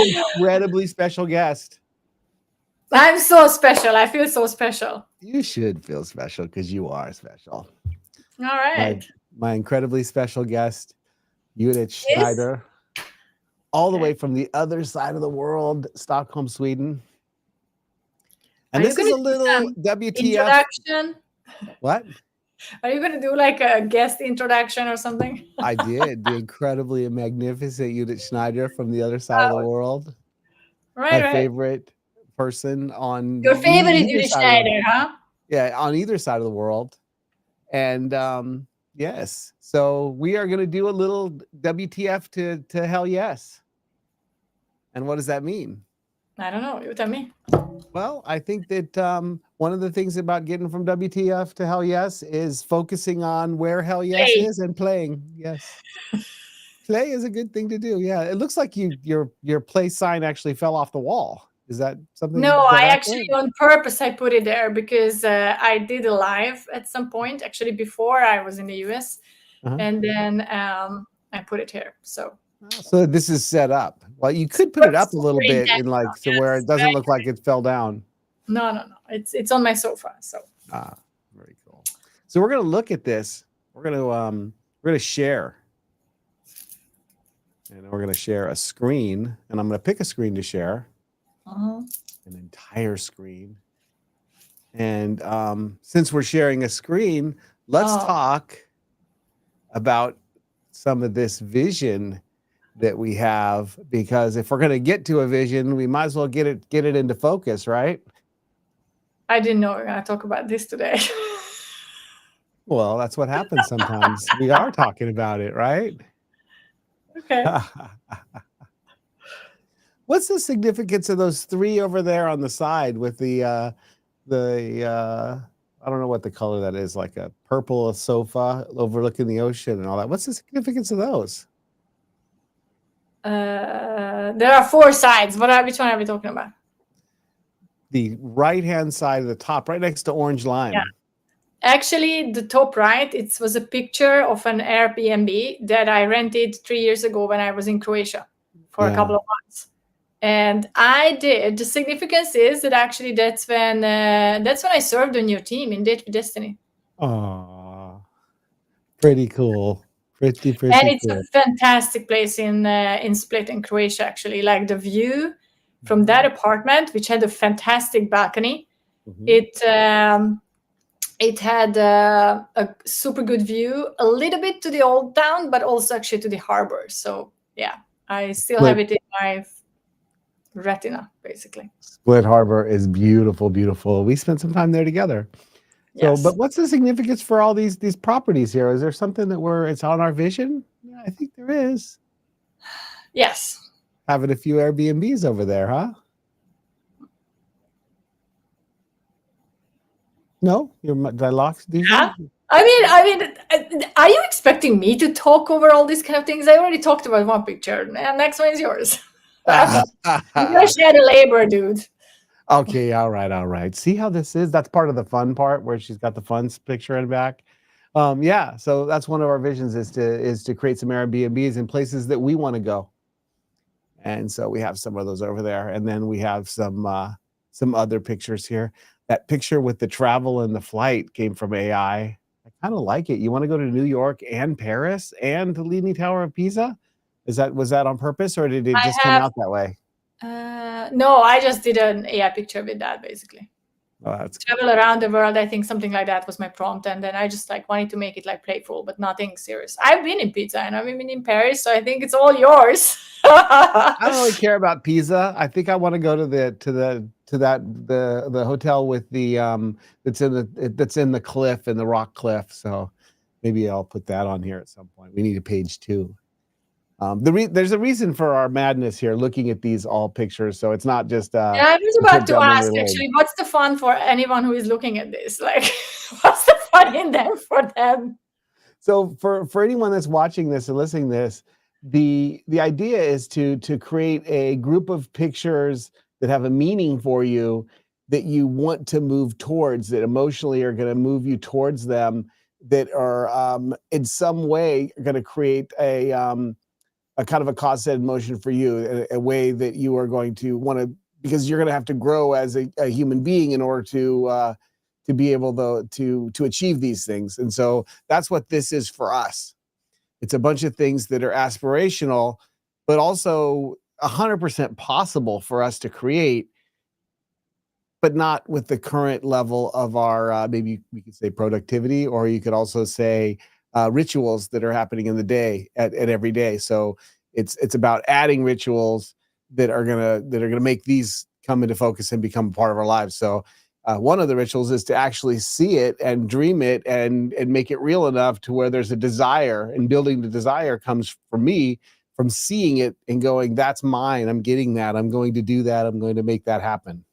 incredibly special guest. I'm so special. I feel so special. You should feel special because you are special. All My right. my incredibly special guest, Judith Yes. Schneider, all the Okay. way from the other side of the world, Stockholm, Sweden. Are And you this is gonna a do little some WTF. introduction? What? Are you gonna do like a guest introduction or something? I did. The incredibly magnificent Judith Schneider from the other side of the world. Right, My right. favorite person on Your favorite either Judy side of the Schneider, huh? on either side of the world. And yes, so we are going to do a little WTF to hell yes. And what does that mean? I don't know. You tell me. Well, I think that one of the things about getting from WTF to hell yes is focusing on where hell yes Play. is and playing. Yes. Play is a good thing to do. Yeah. It looks like your play sign actually fell off the wall. Is that something, No, is that I actually accurate? on purpose I put it there because I did a live at some point actually before I was in the US, Uh-huh. and then I put it here. So So this is set up. Well, you could put it up a little super bit in intentional. like so where it Yes, doesn't right. look like it fell down. No, no, no. It's on my sofa. So Ah, very cool. So we're gonna look at this. We're gonna share. And we're gonna share a screen, and I'm gonna pick a screen to share, an entire screen. And since we're sharing a screen, let's talk about some of this vision that we have, because if we're going to get to a vision, we might as well get it into focus, right? I didn't know we were gonna talk about this today. Well, that's what happens sometimes. We are talking about it, right? Okay. What's the significance of those three over there on the side with the I don't know what the color that is, like a purple sofa overlooking the ocean and all that. What's the significance of those? There are four sides. Which one are we talking about? The right-hand side of the top, right next to orange lime. Yeah. Actually, the top right, it was a picture of an Airbnb that I rented 3 years ago when I was in Croatia for a couple of months. And the significance is that actually that's when I served on your team in Date with Destiny. Oh, pretty cool. Pretty And it's cool. a fantastic place in Split in Croatia, actually. Like the view from that apartment, which had a fantastic balcony. It had a super good view, a little bit to the old town, but also actually to the harbor. So yeah, I still have it in my retina, basically. Split Harbor is beautiful, beautiful. We spent some time there together. So, Yes. but what's the significance for all these properties here? Is there something that it's on our vision? Yeah, I think there is. Yes. Having a few Airbnbs over there, huh? No, did I lost these? Yeah. I mean, are you expecting me to talk over all these kind of things? I already talked about one picture, and next one is yours. You gotta share the labor, dude. Okay, all right. See how this is? That's part of the fun part where she's got the fun picture in the back. Yeah, so that's one of our visions is to create some Airbnbs in places that we want to go. And so we have some of those over there, and then we have some other pictures here. That picture with the travel and the flight came from AI. I kind of like it. You want to go to New York and Paris and the Leaning Tower of Pisa? Was that on purpose, or did it just come out that way? No, I just did an AI picture with that, basically. Oh, that's travel around the world. I think something like that was my prompt, and then I just like wanted to make it like playful, but nothing serious. I've been in Pisa and I've been in Paris, so I think it's all yours. I don't really care about Pisa. I think I want to go to the hotel with the that's in the cliff, in the rock cliff. So maybe I'll put that on here at some point. We need a page 2. There's a reason for our madness here, looking at these all pictures. So it's not just. Yeah, I was about to ask actually, what's the fun for anyone who is looking at this? Like, what's the fun in there for them? So for anyone that's watching this and listening to this, the idea is to create a group of pictures that have a meaning for you, that you want to move towards, that emotionally are going to move you towards them, that are in some way going to create a kind of a cause set in motion for you, a way that you are going to want to, because you're going to have to grow as a human being in order to be able to achieve these things. And so that's what this is for us. It's a bunch of things that are aspirational, but also 100% possible for us to create, but not with the current level of our, maybe we could say productivity, or you could also say rituals that are happening in the day at every day. So it's about adding rituals that are gonna make these come into focus and become part of our lives. So one of the rituals is to actually see it and dream it and make it real enough to where there's a desire, and building the desire comes for me from seeing it and going, that's mine. I'm getting that. I'm going to do that. I'm going to make that happen.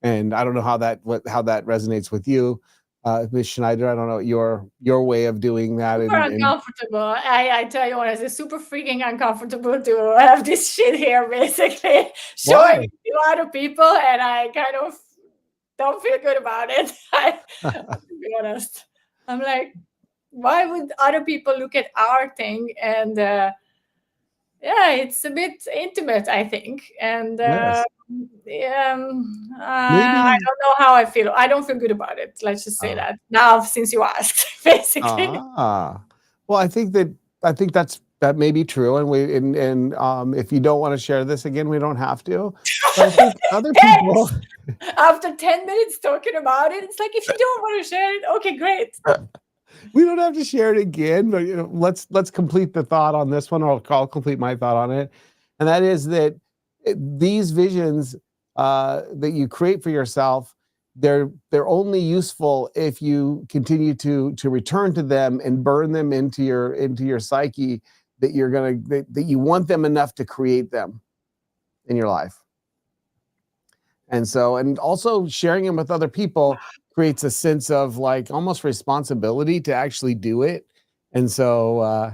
And I don't know how that resonates with you, Ms. Schneider. I don't know your way of doing that. Super uncomfortable. I tell you what, it's super freaking uncomfortable to have this shit here, basically showing it to other people, and I kind of don't feel good about it. To be honest, I'm like, why would other people look at our thing? And yeah, it's a bit intimate, I think. And Yes. I don't know how I feel. I don't feel good about it. Let's just say that now, since you asked, basically. Well, I think that may be true, and if you don't want to share this again, we don't have to. But I think other people. After 10 minutes talking about it, it's like, if you don't want to share it, okay, great. We don't have to share it again, but let's complete the thought on this one, or I'll complete my thought on it. And that is that these visions that you create for yourself, they're only useful if you continue to return to them and burn them into your psyche, that that you want them enough to create them in your life. And so, and also sharing them with other people creates a sense of like almost responsibility to actually do it. And so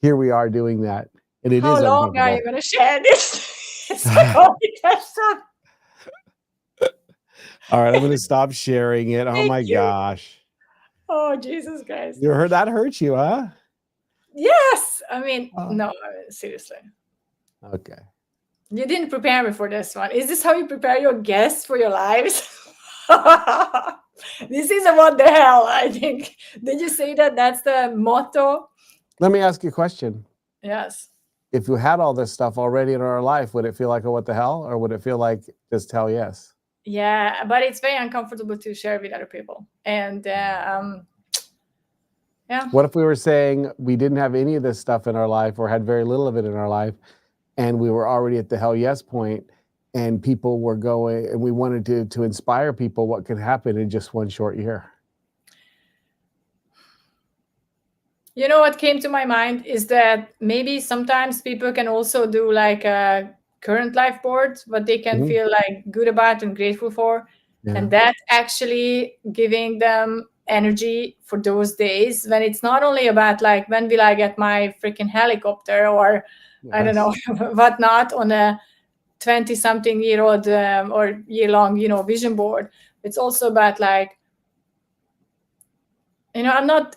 here we are doing that. And it is How long are you going to share this? It's the only question. All right, I'm going to stop sharing it. Oh my gosh. Oh, Jesus Christ. You heard that hurt you, huh? Yes. I mean, no, seriously. Okay. You didn't prepare me for this one. Is this how you prepare your guests for your lives? This is what the hell, I think. Did you say that that's the motto? Let me ask you a question. Yes. If you had all this stuff already in our life, would it feel like a what the hell, or would it feel like just hell yes? Yeah, but it's very uncomfortable to share with other people. And yeah. What if we were saying we didn't have any of this stuff in our life, or had very little of it in our life, and we were already at the hell yes point, and people were going, and we wanted to inspire people what could happen in just one short year? You know what came to my mind is that maybe sometimes people can also do like a current life board, what they can feel like good about and grateful for. Yeah. And that's actually giving them energy for those days when it's not only about like, when will I get my freaking helicopter, or I don't know, whatnot, on a 20-something-year-old or year-long, vision board. It's also about like, I'm not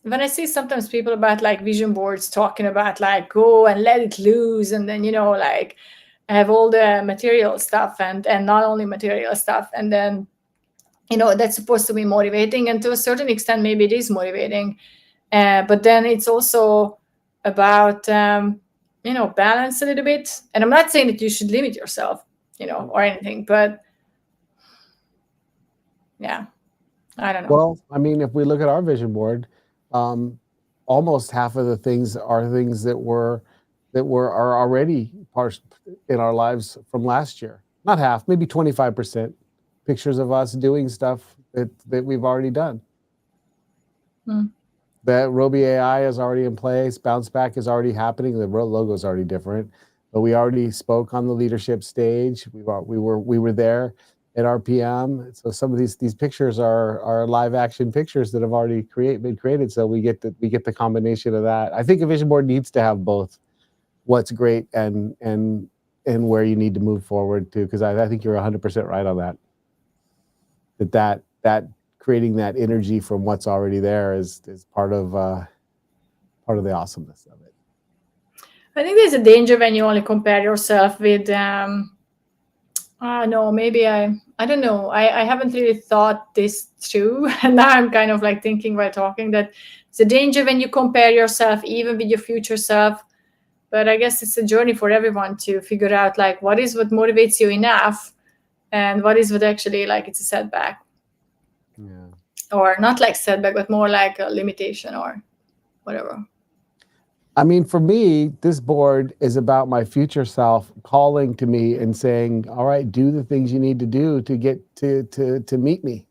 when I see sometimes people about like vision boards talking about like go and let it loose, and then like have all the material stuff and not only material stuff, and then that's supposed to be motivating, and to a certain extent maybe it is motivating, but then it's also about balance a little bit. And I'm not saying that you should limit yourself or anything, but yeah, I don't know. Well, I mean, if we look at our vision board, almost half of the things are things that are already part in our lives from last year. Not half, maybe 25% pictures of us doing stuff that we've already done. That Robi AI is already in place. Bounce Back is already happening. The logo is already different, but we already spoke on the leadership stage. We were there at RPM. So some of these pictures are live action pictures that have already been created. So we get the combination of that. I think a vision board needs to have both what's great and where you need to move forward to, because I think you're 100% right on that. That creating that energy from what's already there is part of the awesomeness of it. I think there's a danger when you only compare yourself with no, maybe I don't know. I haven't really thought this through. And now I'm kind of like thinking while talking that it's a danger when you compare yourself even with your future self. But I guess it's a journey for everyone to figure out like what is what motivates you enough and what is what actually like it's a setback. Yeah. Or not like setback, but more like a limitation or whatever. I mean, for me, this board is about my future self calling to me and saying, all right, do the things you need to do to get to meet me.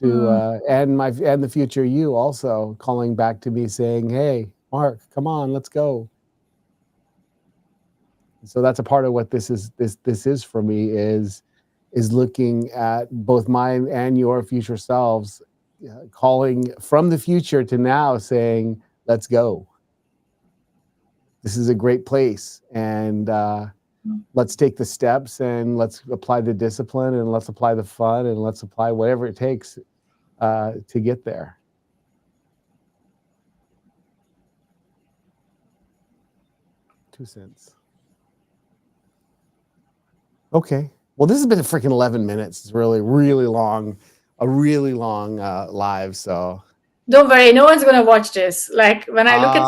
And the future you also calling back to me saying, hey, Mark, come on, let's go. So that's a part of what this is for me is looking at both mine and your future selves, calling from the future to now saying, let's go. This is a great place, and let's take the steps and let's apply the discipline and let's apply the fun and let's apply whatever it takes to get there. $0.02. Okay. Well, this has been a freaking 11 minutes. It's really, really long, a really long live. So don't worry, no one's gonna watch this. Like when I look at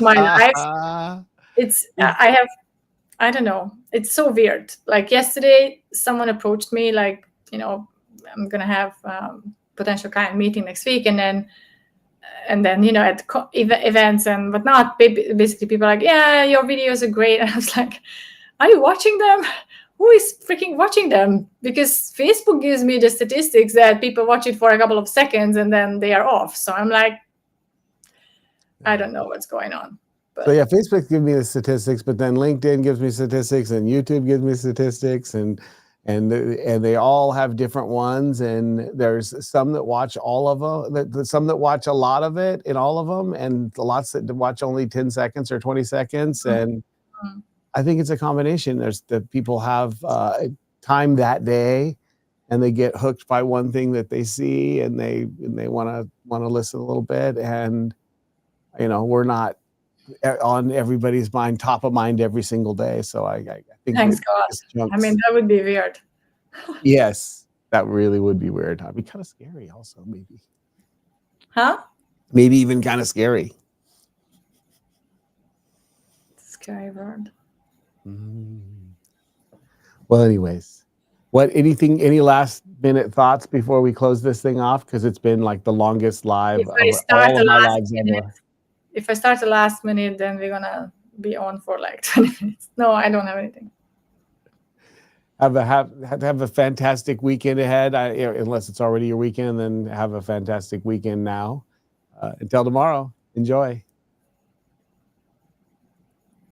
my life, it's I don't know. It's so weird. Like yesterday, someone approached me like, I'm gonna have potential client meeting next week, and then at events and whatnot, basically people are like, yeah, your videos are great. And I was like, are you watching them? Who is freaking watching them? Because Facebook gives me the statistics that people watch it for a couple of seconds and then they are off. So I'm like, I don't know what's going on. But. So yeah, Facebook gives me the statistics, but then LinkedIn gives me statistics, and YouTube gives me statistics, and they all have different ones. And there's some that watch all of them, some that watch a lot of it in all of them, and lots that watch only 10 seconds or 20 seconds. And I think it's a combination. There's the people have time that day, and they get hooked by one thing that they see, and they want to listen a little bit. And we're not on everybody's mind, top of mind every single day. So I think thanks God. I mean, that would be weird. Yes, that really would be weird. That'd be kind of scary also, maybe. Huh? Maybe even kind of scary. Scary word. Well, anyways, any last minute thoughts before we close this thing off? Because it's been like the longest live of all of my lives ever. If I start the last minute, then we're gonna be on for like 20 minutes. No, I don't have anything. Have a fantastic weekend ahead. Unless it's already your weekend, then have a fantastic weekend now. Until tomorrow, enjoy.